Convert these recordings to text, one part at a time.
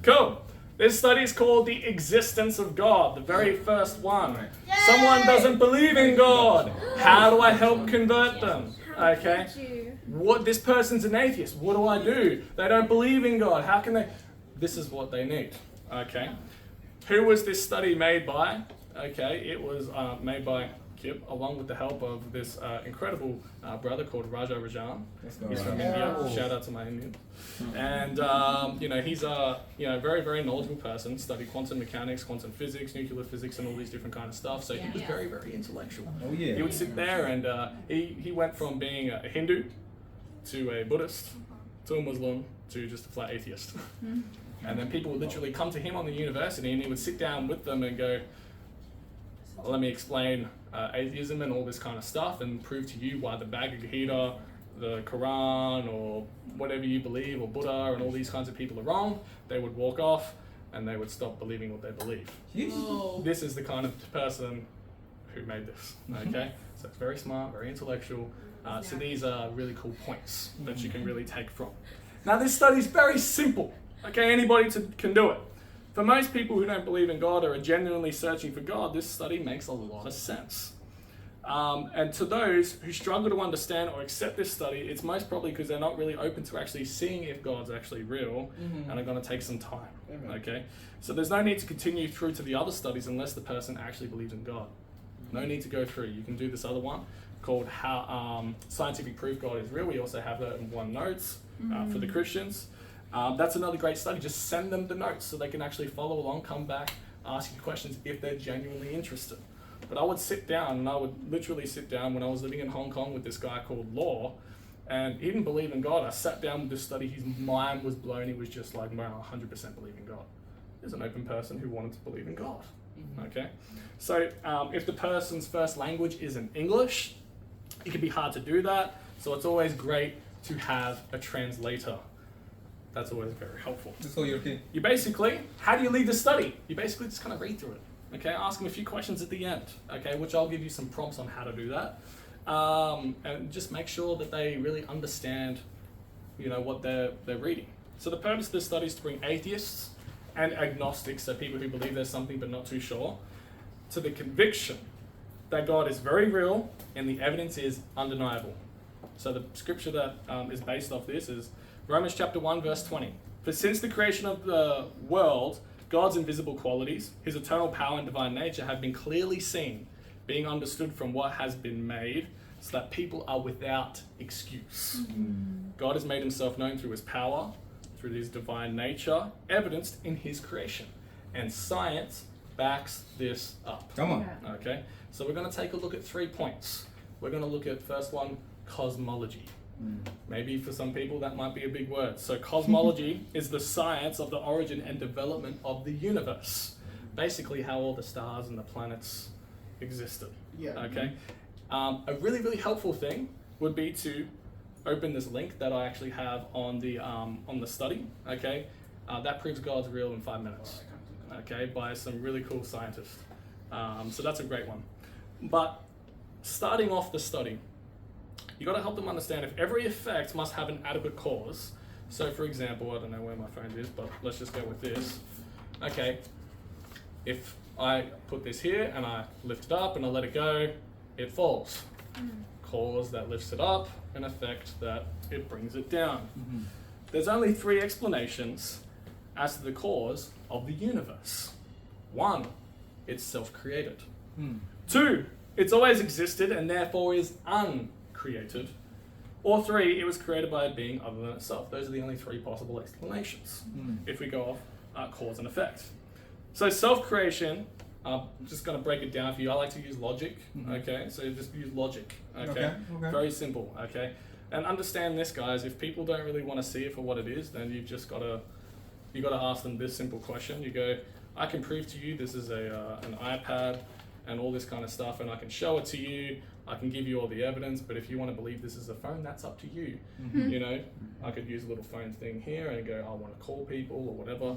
Cool. This study is called The Existence of God, the very first one. Someone doesn't believe in God. How do I help convert them? Okay. What, this person's an atheist. What do I do? They don't believe in God. How can they? This is what they need. Okay. Who was this study made by? Okay, it was made by Kip, along with the help of this incredible brother called Raja Rajan. He's from India. Shout out to my Indians. And he's a very, very knowledgeable person. Studied quantum mechanics, quantum physics, nuclear physics, and all these different kind of stuff. So he was very, very intellectual. Oh yeah. He would sit there and he went from being a Hindu to a Buddhist to a Muslim to just a flat atheist. And then people would literally come to him on the university, and he would sit down with them and go, let me explain atheism and all this kind of stuff and prove to you why the Bhagavad Gita, the Quran, or whatever you believe, or Buddha, and all these kinds of people are wrong. They would walk off and they would stop believing what they believe. Oh. This is the kind of person who made this, okay? So it's very smart, very intellectual. So these are really cool points that you can really take from. Now this study is very simple, okay? Anybody can do it. For most people who don't believe in God or are genuinely searching for God, this study makes a lot of sense. And to those who struggle to understand or accept this study, it's most probably because they're not really open to actually seeing if God's actually real and are going to take some time. Okay? So there's no need to continue through to the other studies unless the person actually believes in God. No need to go through. You can do this other one called How Scientific Proof God is Real. We also have that in OneNotes for the Christians. That's another great study. Just send them the notes so they can actually follow along, come back, ask you questions if they're genuinely interested. But I would sit down, and I would literally sit down when I was living in Hong Kong with this guy called Law, and he didn't believe in God. I sat down with this study, his mind was blown. He was just like, wow, 100% believe in God. There's an open person who wanted to believe in God. Okay? So if the person's first language isn't English, it can be hard to do that. So it's always great to have a translator. That's always very helpful. So you basically, how do you lead the study? You basically just kind of read through it. Okay, ask them a few questions at the end. Okay, which I'll give you some prompts on how to do that, and just make sure that they really understand, what they're reading. So the purpose of this study is to bring atheists and agnostics, so people who believe there's something but not too sure, to the conviction that God is very real and the evidence is undeniable. So the scripture that is based off this is Romans chapter 1, verse 20. For since the creation of the world, God's invisible qualities, his eternal power and divine nature have been clearly seen, being understood from what has been made, so that people are without excuse. God has made himself known through his power, through his divine nature, evidenced in his creation. And science backs this up. Come on. Okay, so we're going to take a look at 3 points. We're going to look at, first one, cosmology. Maybe for some people that might be a big word. So cosmology is the science of the origin and development of the universe. Basically how all the stars and the planets existed. Okay. A really, really helpful thing would be to open this link that I actually have on the study. Okay. That proves God's real in 5 minutes. Okay, by some really cool scientists. So that's a great one. But starting off the study, you got to help them understand if every effect must have an adequate cause. So for example, I don't know where my phone is, but let's just go with this. Okay, if I put this here and I lift it up and I let it go, it falls. Cause that lifts it up, an effect that it brings it down. There's only 3 explanations as to the cause of the universe. 1, it's self-created. 2, it's always existed and therefore is uncreated. Or 3, it was created by a being other than itself. Those are the only 3 possible explanations if we go off cause and effect. So self-creation, I'm just going to break it down for you. I like to use logic, okay? So just use logic, okay? Very simple, okay? And understand this, guys, if people don't really want to see it for what it is, then you've just got to ask them this simple question. You go, I can prove to you this is an iPad and all this kind of stuff, and I can show it to you. I can give you all the evidence, but if you want to believe this is a phone, that's up to you. I could use a little phone thing here and go, I want to call people or whatever.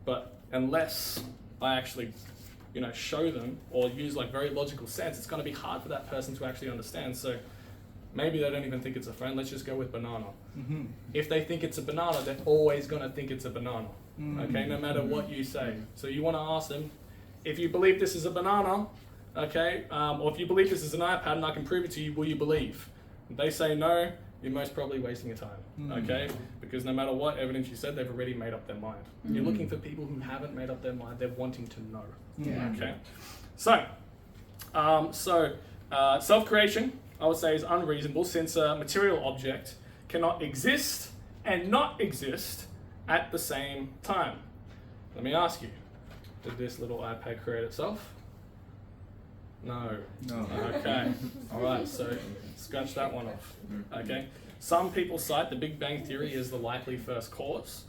But unless I actually, show them or use like very logical sense, it's going to be hard for that person to actually understand. So maybe they don't even think it's a phone. Let's just go with banana. If they think it's a banana, they're always going to think it's a banana. Okay, no matter what you say. So you want to ask them, if you believe this is a banana, okay, or if you believe this is an iPad and I can prove it to you, will you believe? If they say no, you're most probably wasting your time, okay? Because no matter what evidence you said, they've already made up their mind. You're looking for people who haven't made up their mind, they're wanting to know, okay? So, self-creation, I would say, is unreasonable since a material object cannot exist and not exist at the same time. Let me ask you, did this little iPad create itself? No. Okay. All right, so scratch that one off. Okay. Some people cite the Big Bang Theory as the likely first cause.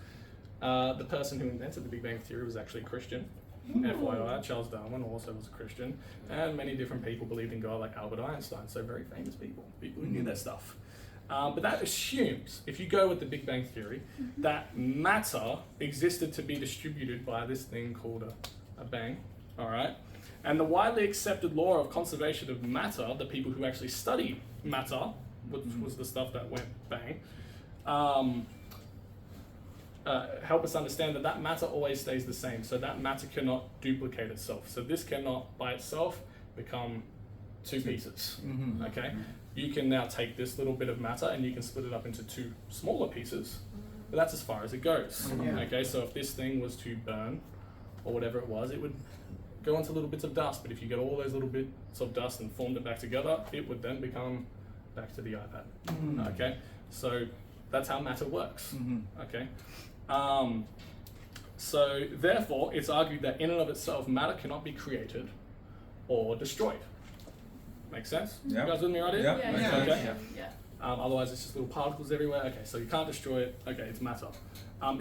The person who invented the Big Bang Theory was actually a Christian. FYI, Charles Darwin also was a Christian. And many different people believed in God, like Albert Einstein. So very famous people who knew their stuff. But that assumes, if you go with the Big Bang Theory, that matter existed to be distributed by this thing called a bang. All right. And the widely accepted law of conservation of matter, the people who actually study matter, which was the stuff that went bang, help us understand that matter always stays the same. So that matter cannot duplicate itself. So this cannot by itself become two pieces. Okay? You can now take this little bit of matter and you can split it up into two smaller pieces, but that's as far as it goes. Okay? So if this thing was to burn, or whatever it was, it would go into little bits of dust, but if you get all those little bits of dust and formed it back together, it would then become back to the iPad. Okay, so that's how matter works. Okay, so therefore it's argued that in and of itself matter cannot be created or destroyed. Make sense? Yeah. You guys with me right here? Yeah. Otherwise it's just little particles everywhere. Okay, so you can't destroy it. Okay, it's matter.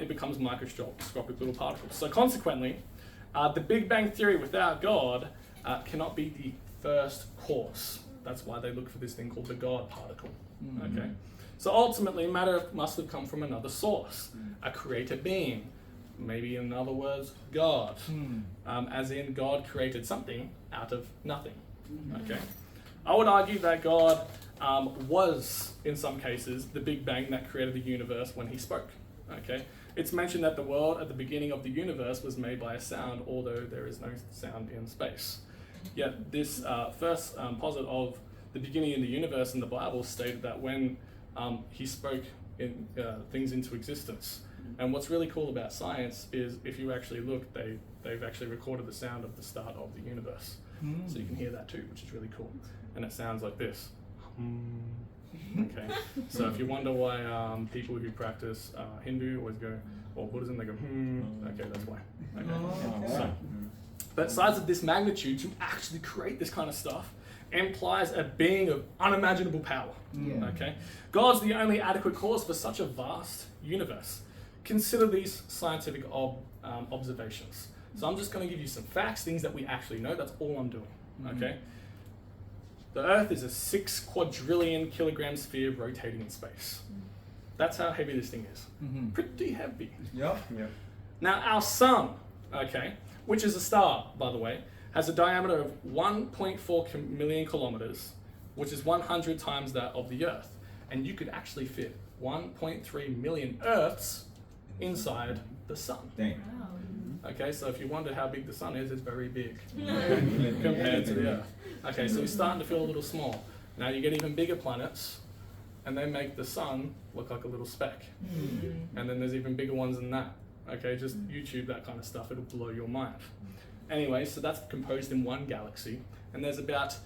It becomes microscopic little particles. So consequently, the Big Bang Theory without God cannot be the first cause. That's why they look for this thing called the God particle. Okay, so ultimately matter must have come from another source, a creator being, maybe in other words, God, as in God created something out of nothing. Okay, I would argue that God was, in some cases, the Big Bang that created the universe when he spoke. Okay, it's mentioned that the world at the beginning of the universe was made by a sound, although there is no sound in space. Yet this first posit of the beginning of the universe in the Bible stated that when he spoke things into existence. And what's really cool about science is if you actually look, they've actually recorded the sound of the start of the universe. So you can hear that too, which is really cool. And it sounds like this. Okay, so if you wonder why people who practice Hindu always go, or Buddhism, they go, okay, that's why. Okay. So, but size of this magnitude to actually create this kind of stuff implies a being of unimaginable power. Okay, God's the only adequate cause for such a vast universe. Consider these scientific observations. So I'm just going to give you some facts, things that we actually know. That's all I'm doing. Okay. The Earth is a 6 quadrillion kilogram sphere rotating in space. That's how heavy this thing is. Pretty heavy. Now our sun, okay, which is a star, by the way, has a diameter of 1.4 million kilometers, which is 100 times that of the Earth. And you could actually fit 1.3 million Earths inside the sun. Dang. Okay, so if you wonder how big the sun is, it's very big compared to the Earth. Okay, so we're starting to feel a little small. Now you get even bigger planets, and they make the sun look like a little speck. And then there's even bigger ones than that. Okay, just YouTube that kind of stuff, it'll blow your mind. Anyway, so that's composed in one galaxy, and there's about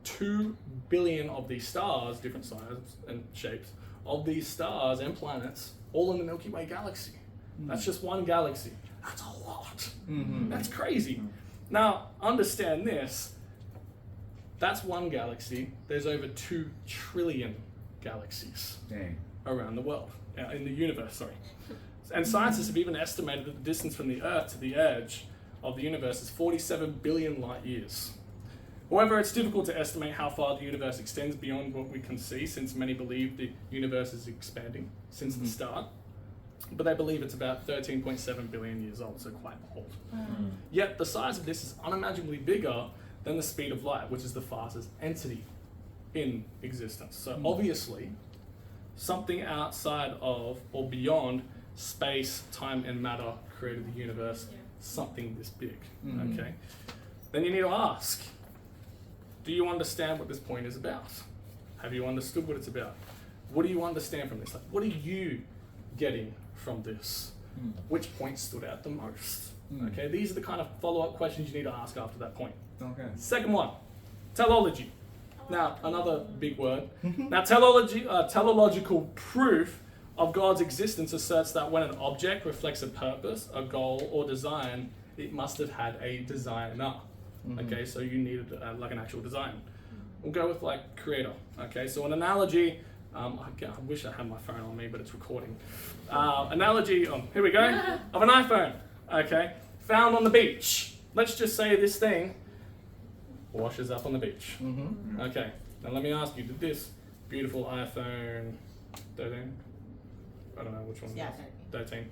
2 billion of these stars, different sizes and shapes, of these stars and planets, all in the Milky Way galaxy. That's just one galaxy. That's a lot. That's crazy. Now, understand this. That's one galaxy. There's over 2 trillion galaxies around the world, in the universe, sorry. And scientists have even estimated that the distance from the Earth to the edge of the universe is 47 billion light years. However, it's difficult to estimate how far the universe extends beyond what we can see, since many believe the universe is expanding since the start. But they believe it's about 13.7 billion years old, so quite old. Yet the size of this is unimaginably bigger than the speed of light, which is the fastest entity in existence. So obviously, something outside of or beyond space, time, and matter created the universe, something this big. Okay? Then you need to ask, do you understand what this point is about? Have you understood what it's about? What do you understand from this? Like, what are you getting from this? Which point stood out the most? Okay, these are the kind of follow-up questions you need to ask after that point. Okay. Second one, teleology. Now, another big word. Now, teleological proof of God's existence asserts that when an object reflects a purpose, a goal, or design, it must have had a designer. Okay, so you needed like an actual design. We'll go with like creator. Okay, so an analogy. I wish I had my phone on me, but it's recording. Analogy, here we go, of an iPhone. Okay, found on the beach. Let's just say this thing washes up on the beach. Okay, now let me ask you, did this beautiful iPhone 13? I don't know which one. Yeah, 13.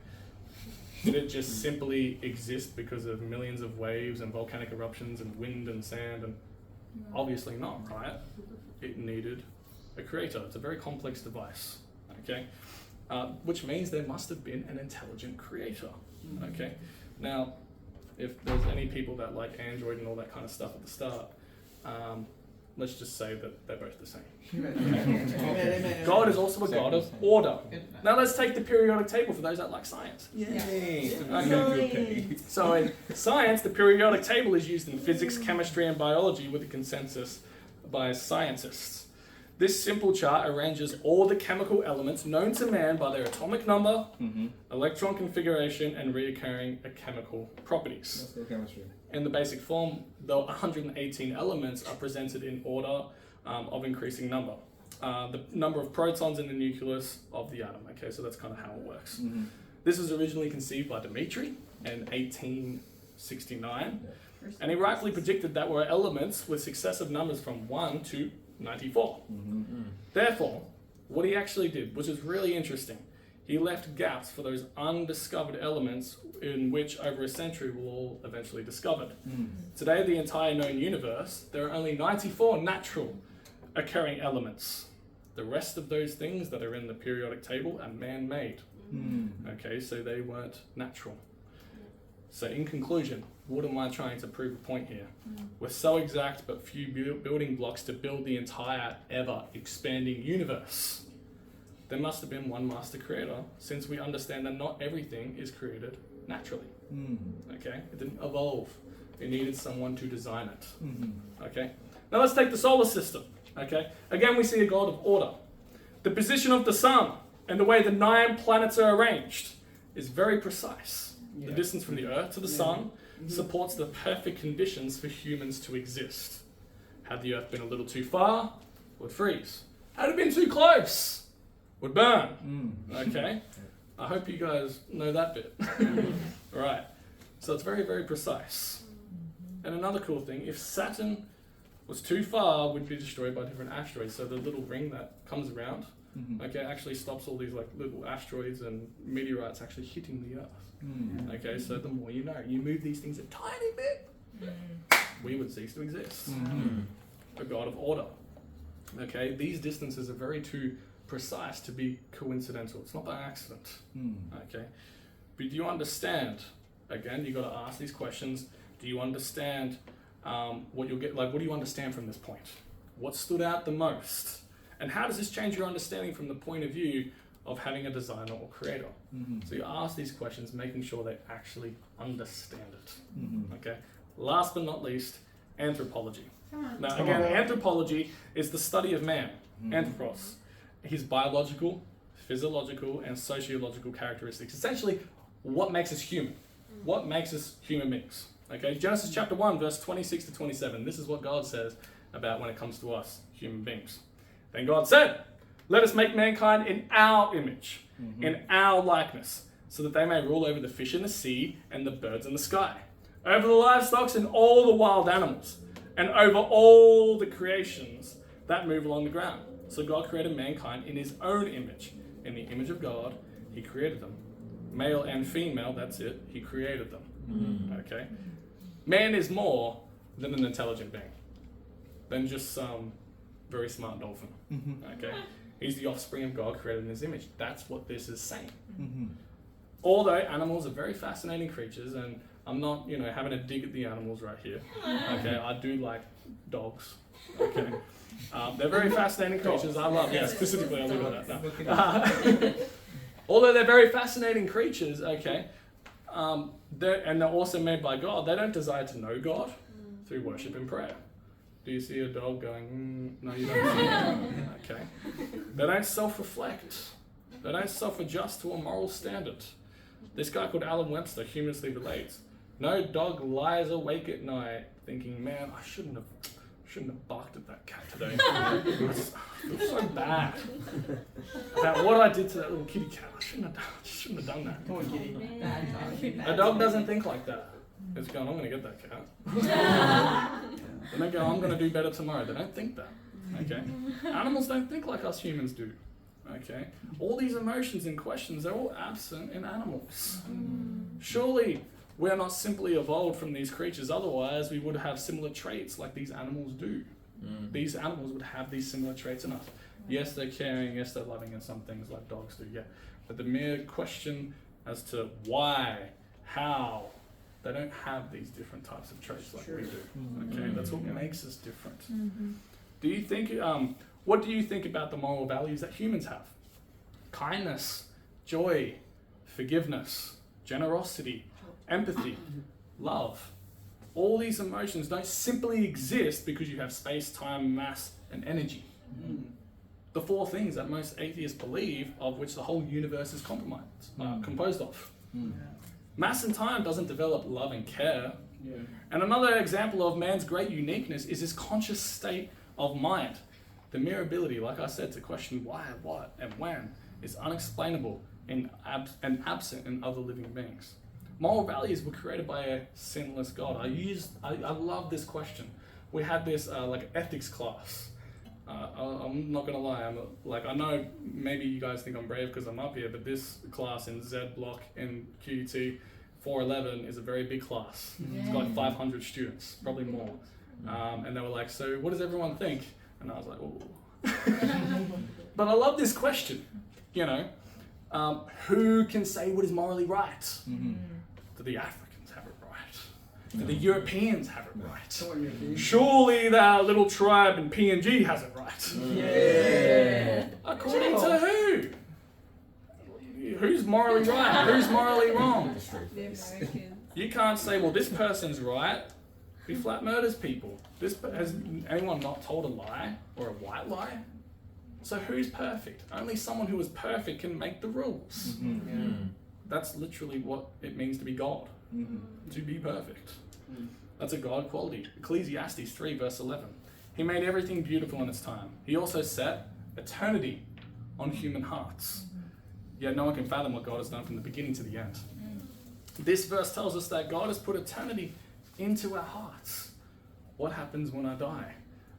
Did it just simply exist because of millions of waves and volcanic eruptions and wind and sand? And obviously not, right? It needed a creator. It's a very complex device, okay? Which means there must have been an intelligent creator, okay? Now, if there's any people that like Android and all that kind of stuff at the start, let's just say that they're both the same. God is also a God of order. Now let's take the periodic table for those that like science. Yay! Okay. So in science, the periodic table is used in physics, chemistry, and biology with a consensus by scientists. This simple chart arranges all the chemical elements known to man by their atomic number, electron configuration, and recurring chemical properties. Let's go chemistry. In the basic form, the 118 elements are presented in order of increasing number. The number of protons in the nucleus of the atom. Okay, so that's kind of how it works. This was originally conceived by Dmitri in 1869, and he rightfully predicted that were elements with successive numbers from 1 to 94. Therefore, what he actually did, which is really interesting, he left gaps for those undiscovered elements in which over a century will all eventually discovered. Today, the entire known universe, there are only 94 natural occurring elements. The rest of those things that are in the periodic table are man-made. Okay, so they weren't natural. So in conclusion, what am I trying to prove a point here? We're so exact but few building blocks to build the entire ever-expanding universe. There must have been one master creator, since we understand that not everything is created naturally. Okay, it didn't evolve. It needed someone to design it. Okay, now let's take the solar system. Okay, again we see a God of order. The position of the sun and the way the 9 planets are arranged is very precise. The distance from the Earth to the sun supports the perfect conditions for humans to exist. Had the Earth been a little too far, it would freeze. Had it been too close, would burn. Okay, I hope you guys know that bit. Right, so it's very, very precise. And another cool thing, if Saturn was too far, would be destroyed by different asteroids. So the little ring that comes around, okay, actually stops all these like little asteroids and meteorites actually hitting the Earth. Okay, so the more you know, you move these things a tiny bit, we would cease to exist. A God of order. Okay, these distances are very too precise to be coincidental. It's not by accident. Okay, but do you understand? Again, you got to ask these questions. Do you understand what you'll get? Like, what do you understand from this point? What stood out the most? And how does this change your understanding from the point of view of having a designer or creator? So you ask these questions, making sure they actually understand it. Okay. Last but not least, anthropology. Now, again, anthropology is the study of man, anthropos, his biological, physiological, and sociological characteristics. Essentially, what makes us human? What makes us human beings? Okay. Genesis chapter 1, verse 26 to 27. This is what God says about when it comes to us, human beings. Then God said, "Let us make mankind in our image, in our likeness, so that they may rule over the fish in the sea and the birds in the sky, over the livestock and all the wild animals, and over all the creations that move along the ground." So God created mankind in his own image. In the image of God, he created them. Male and female, that's it, he created them. Okay? Man is more than an intelligent being, than just some very smart dolphin. Okay? He's the offspring of God created in his image. That's what this is saying. although animals are very fascinating creatures, and I'm not, having a dig at the animals right here. Okay, I do like dogs. Okay, they're very fascinating creatures. I love, specifically I live on that. No. Although they're very fascinating creatures, okay, they're also made by God. They don't desire to know God through worship and prayer. Do you see a dog going, no, you don't? Okay. They don't self-reflect. They don't self-adjust to a moral standard. This guy called Alan Webster humorously relates, no dog lies awake at night thinking, man, I shouldn't have barked at that cat today. I feel so bad about what I did to that little kitty cat. I shouldn't have done that. Come on, kitty. A dog doesn't think like that. It's going, I'm going to get that cat. They don't go, I'm going to do better tomorrow. They don't think that. Okay? Animals don't think like us humans do. Okay? All these emotions and questions, they're all absent in animals. Surely we're not simply evolved from these creatures, otherwise we would have similar traits like these animals do. These animals would have these similar traits in us. Yes, they're caring, yes, they're loving in some things like dogs do, yeah. But the mere question as to why, how, they don't have these different types of traits like we do. Okay, that's what makes us different. Do you think, what do you think about the moral values that humans have? Kindness, joy, forgiveness, generosity, empathy, love. All these emotions don't simply exist because you have space, time, mass, and energy. The four things that most atheists believe, of which the whole universe is composed of. Mass and time doesn't develop love and care. And another example of man's great uniqueness is his conscious state of mind. The mere ability, like I said, to question why, what, and when is unexplainable and absent in other living beings. Moral values were created by a sinless God. I love this question. We had this like ethics class. I'm not gonna lie. I know maybe you guys think I'm brave because I'm up here, but this class in Z block in QUT 411 is a very big class. It's got like 500 students, probably more. And they were like, "So what does everyone think?" And I was like, "Oh." But I love this question. Who can say what is morally right? Do the Africans have it right? Do the Europeans have it right? Surely that little tribe in PNG has it right. According to who? Who's morally right? Who's morally wrong? The Americans. You can't say, well, this person's right. He flat murders people. Has anyone not told a lie or a white lie? So who's perfect? Only someone who is perfect can make the rules. That's literally what it means to be God. To be perfect. That's a God quality. Ecclesiastes 3 verse 11. He made everything beautiful in its time. He also set eternity on human hearts. Yet no one can fathom what God has done from the beginning to the end. This verse tells us that God has put eternity into our hearts. What happens when I die?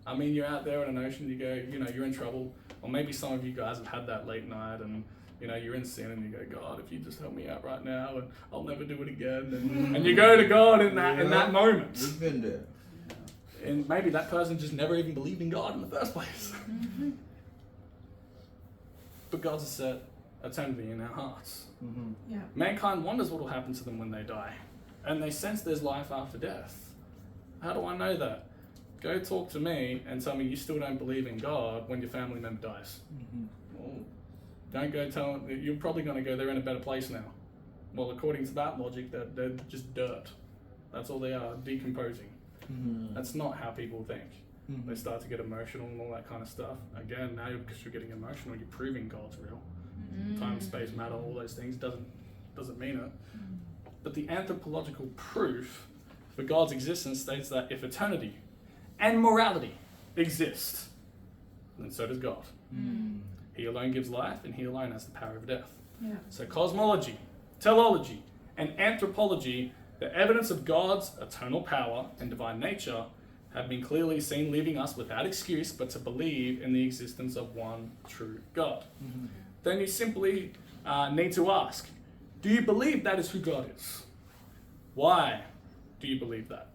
I mean, you're out there in an ocean, you go, you're in trouble. Or maybe some of you guys have had that late night and, you're in sin and you go, God, if you just help me out right now and I'll never do it again. And you go to God in that moment. We've been there. And maybe that person just never even believed in God in the first place. But God's set eternity in our hearts. Mankind wonders what will happen to them when they die. And they sense there's life after death. How do I know that? Go talk to me and tell me you still don't believe in God when your family member dies. Well, don't go tell them, you're probably going to go, they're in a better place now. Well, according to that logic, they're just dirt. That's all they are, decomposing. That's not how people think. They start to get emotional and all that kind of stuff. Again, now because you're getting emotional, you're proving God's real. Time, space, matter, all those things doesn't mean it. But the anthropological proof for God's existence states that if eternity and morality exist, then so does God. He alone gives life and he alone has the power of death. So cosmology, teleology, and anthropology, the evidence of God's eternal power and divine nature, have been clearly seen, leaving us without excuse but to believe in the existence of one true God. Then you simply need to ask, do you believe that is who God is? Why do you believe that?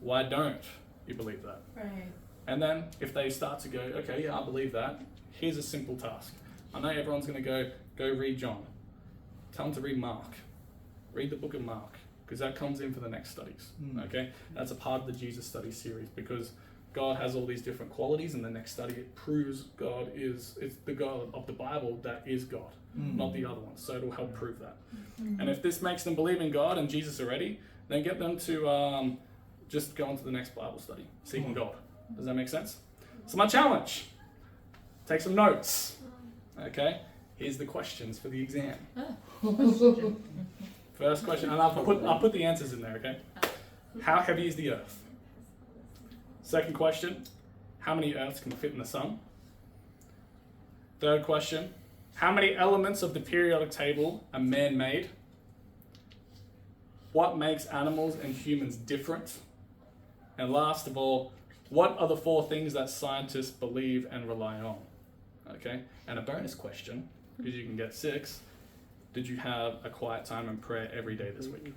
Why don't you believe that? Right. And then if they start to go, okay, yeah, I believe that, here's a simple task. I know everyone's going to go read John. Tell them to read Mark. read the book of Mark, because that comes in for the next studies. Okay, that's a part of the Jesus Study series, because God has all these different qualities. In the next study, it proves God it's the God of the Bible that is God, not the other ones. So it'll help prove that. And if this makes them believe in God and Jesus already, then get them to just go on to the next Bible study, seeking God. Does that make sense? So my challenge, take some notes. Okay, here's the questions for the exam. First question, and I'll put the answers in there. Okay, how heavy is the earth? Second question, how many earths can fit in the sun? Third question, how many elements of the periodic table are man-made? What makes animals and humans different? And last of all, what are the 4 things that scientists believe and rely on? Okay, and a bonus question, because you can get 6. Did you have a quiet time and prayer every day this week?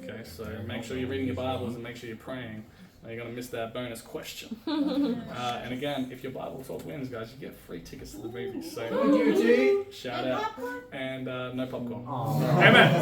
Okay, so make sure you're reading your Bibles and make sure you're praying. You're going to miss that bonus question. And again, if your Bible talk wins, guys, you get free tickets to the movies. So shout out. And no popcorn. Amen.